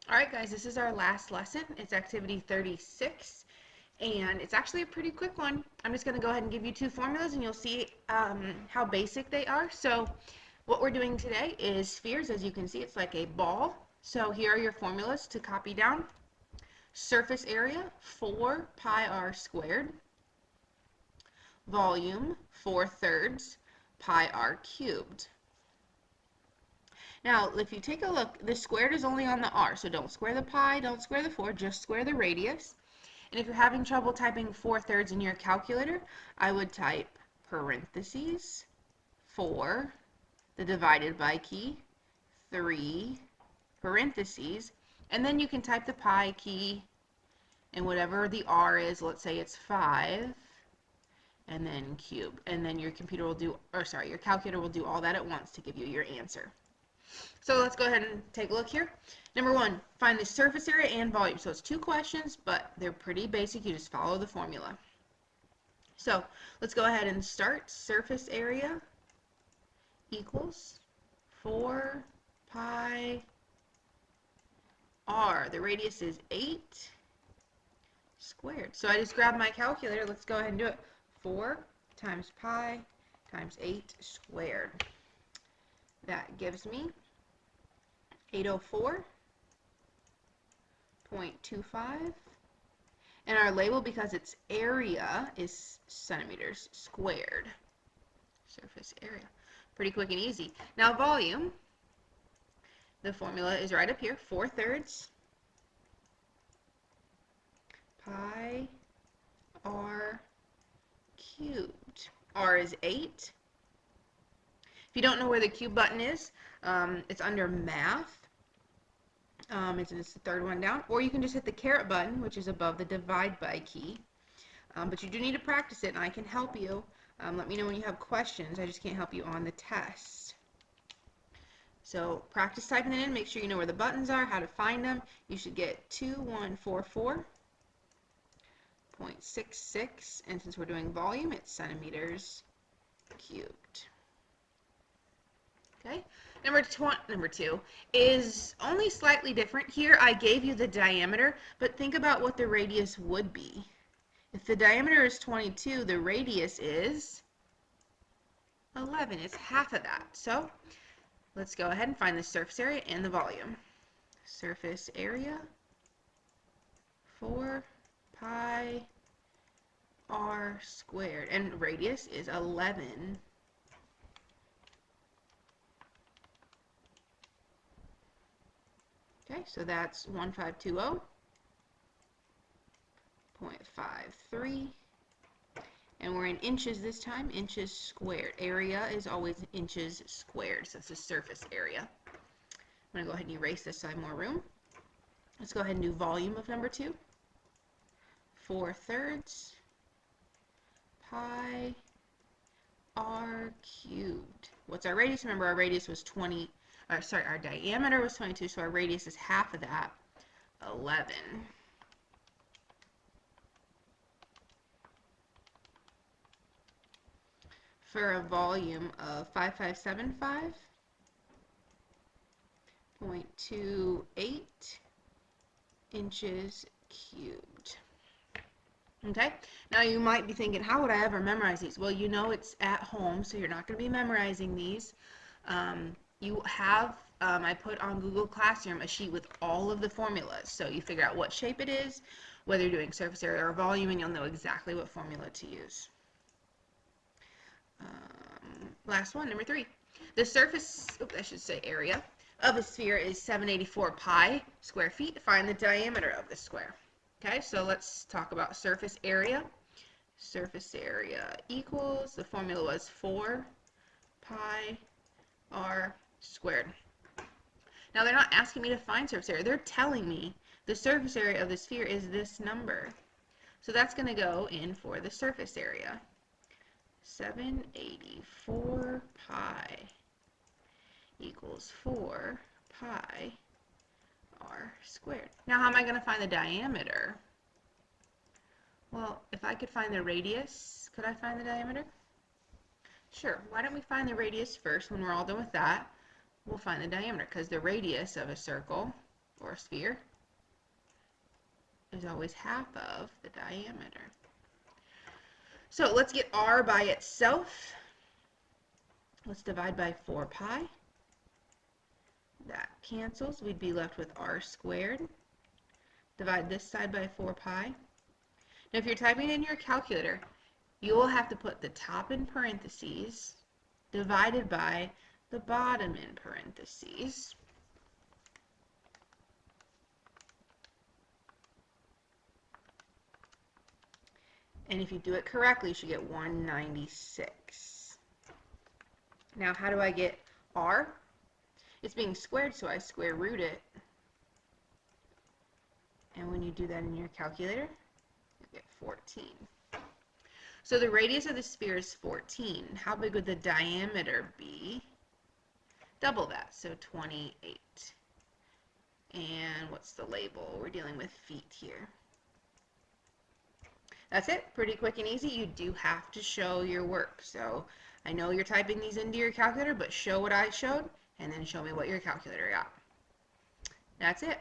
Alright guys, this is our last lesson. It's activity 36 and it's actually a pretty quick one. I'm just going to go ahead and give you two formulas and you'll see how basic they are. So what we're doing today is spheres. As you can see, it's like a ball. So here are your formulas to copy down. Surface area, 4 pi r squared. Volume, 4/3 pi r cubed. Now, if you take a look, the squared is only on the r, so don't square the pi, don't square the 4, just square the radius. And if you're having trouble typing 4/3 in your calculator, I would type parentheses 4, the divided by key, 3, parentheses, and then you can type the pi key and whatever the r is, let's say it's 5, and then cube. And then your computer will do, or sorry, your calculator will do all that at once to give you your answer. So let's go ahead and take a look here. Number one, find the surface area and volume. So it's two questions, but they're pretty basic. You just follow the formula. So let's go ahead and start. Surface area equals 4 pi r. The radius is 8 squared. So I just grabbed my calculator. Let's go ahead and do it. 4 times pi times 8 squared. That gives me 804.25, and our label, because its area is centimeters squared. Surface area. Pretty quick and easy. Now volume, the formula is right up here, 4/3 pi r cubed. R is 8. If you don't know where the cube button is, it's under math. It's the third one down, or you can just hit the caret button, which is above the divide by key. But you do need to practice it, and I can help you. Let me know when you have questions. I just can't help you on the test. So practice typing it in. Make sure you know where the buttons are, how to find them. You should get 2144.66, and since we're doing volume, it's centimeters cubed. Okay. Number two is only slightly different. Here I gave you the diameter, but think about what the radius would be. If the diameter is 22, the radius is 11. It's half of that. So let's go ahead and find the surface area and the volume. Surface area, 4 pi r squared, and radius is 11. Okay, so that's 1520.53, and we're in inches this time, inches squared. Area is always inches squared, so it's the surface area. I'm going to go ahead and erase this so I have more room. Let's go ahead and do volume of number 2. 4/3 pi r cubed. What's our radius? Remember, our radius was 20. Our diameter was 22, so our radius is half of that, 11. For a volume of 5575.28 inches cubed. Okay, now you might be thinking, how would I ever memorize these? Well, you know it's at home, so you're not going to be memorizing these. You have, I put on Google Classroom a sheet with all of the formulas, so you figure out what shape it is, whether you're doing surface area or volume, and you'll know exactly what formula to use. Last one, number 3. The surface, I should say area, of a sphere is 784 pi square feet. Find the diameter of the square. Okay, so let's talk about surface area. Surface area equals, the formula was 4 pi r squared. Now they're not asking me to find surface area. They're telling me the surface area of the sphere is this number. So that's going to go in for the surface area. 784 pi equals 4 pi r squared. Now how am I going to find the diameter? Well, if I could find the radius, could I find the diameter? Sure. Why don't we find the radius first? When we're all done with that, we'll find the diameter, because the radius of a circle or a sphere, is always half of the diameter. So let's get r by itself. Let's divide by 4 pi. That cancels. We'd be left with r squared. Divide this side by 4 pi. Now if you're typing in your calculator, you will have to put the top in parentheses divided by the bottom in parentheses. And if you do it correctly, you should get 196. Now how do I get r? It's being squared, so I square root it. And when you do that in your calculator, you get 14. So the radius of the sphere is 14. How big would the diameter be? Double that, so 28. And what's the label? We're dealing with feet here. That's it. Pretty quick and easy. You do have to show your work. So I know you're typing these into your calculator, but show what I showed, and then show me what your calculator got. That's it.